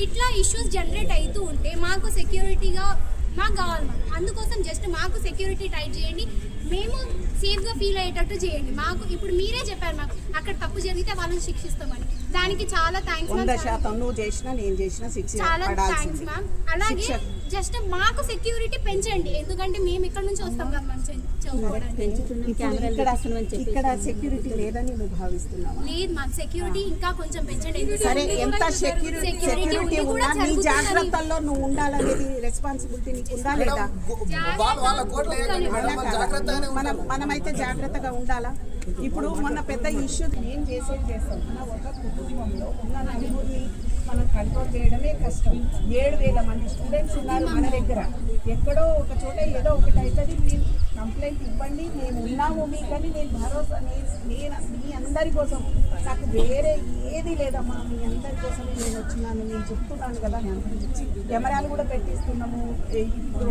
ఇట్లా issues generate అవుతూ ఉంటే మాకు సెక్యూరిటీగా మాకు కావాలి మ్యామ్. అందుకోసం జస్ట్ మాకు సెక్యూరిటీ టైట్ చేయండి, మేము సేఫ్గా ఫీల్ అయ్యేటట్టు చేయండి. మాకు ఇప్పుడు మీరే చెప్పారు మ్యామ్ అక్కడ తప్పు జరిగితే వాళ్ళని శిక్షిస్తామని, దానికి చాలా థ్యాంక్స్ మ్యామ్. 100% నువ్వు చేసినా నేను చేసినా శిక్ష చాలా థ్యాంక్స్ పడాల్సింది. మ్యామ్. అలాగే జస్ట్ మాకు సెక్యూరిటీ పెంచండి, ఎందుకంటే మేము ఇక్కడ నుంచి వస్తాం కదా మ్యామ్ చదువుకోవడానికి. ఇక్కడ సెక్యూరిటీ లేదని నువ్వు భావిస్తున్నావా? లేదు మ్యామ్, సెక్యూరిటీ ఇంకా కొంచెం పెంచండి. సరే, ఎంత సెక్యూరిటీ ఉన్నా నీ జాగ్రత్తల్లో నువ్వు ఉండాలనేది రెస్పాన్సిబిలిటీ నీకు ఉందా లేదా? మనమైతే జాగ్రత్తగా ఉండాలా? ఇప్పుడు మొన్న పెద్ద ఇష్యూ ఏం చేసేది చేస్తాం. మన ఒక కుటుంబంలో ఉన్న నలుగురిని మనం కంట్రోల్ చేయడమే కష్టం. 7,000 మంది స్టూడెంట్స్ ఉన్నారు మన దగ్గర. ఎక్కడో ఒక చోట ఏదో ఒకటి అవుతుంది, మీరు కంప్లైంట్ ఇవ్వండి, మేము ఉన్నాము మీకని నేను భరోసా. నేను మీ అందరి కోసం, నాకు వేరే ఏది లేదమ్మా, మీ అందరి కోసమే నేను వచ్చినాను. నేను చెప్తున్నాను కదా, కెమెరాలు కూడా పెట్టిస్తున్నాము. ఇప్పుడు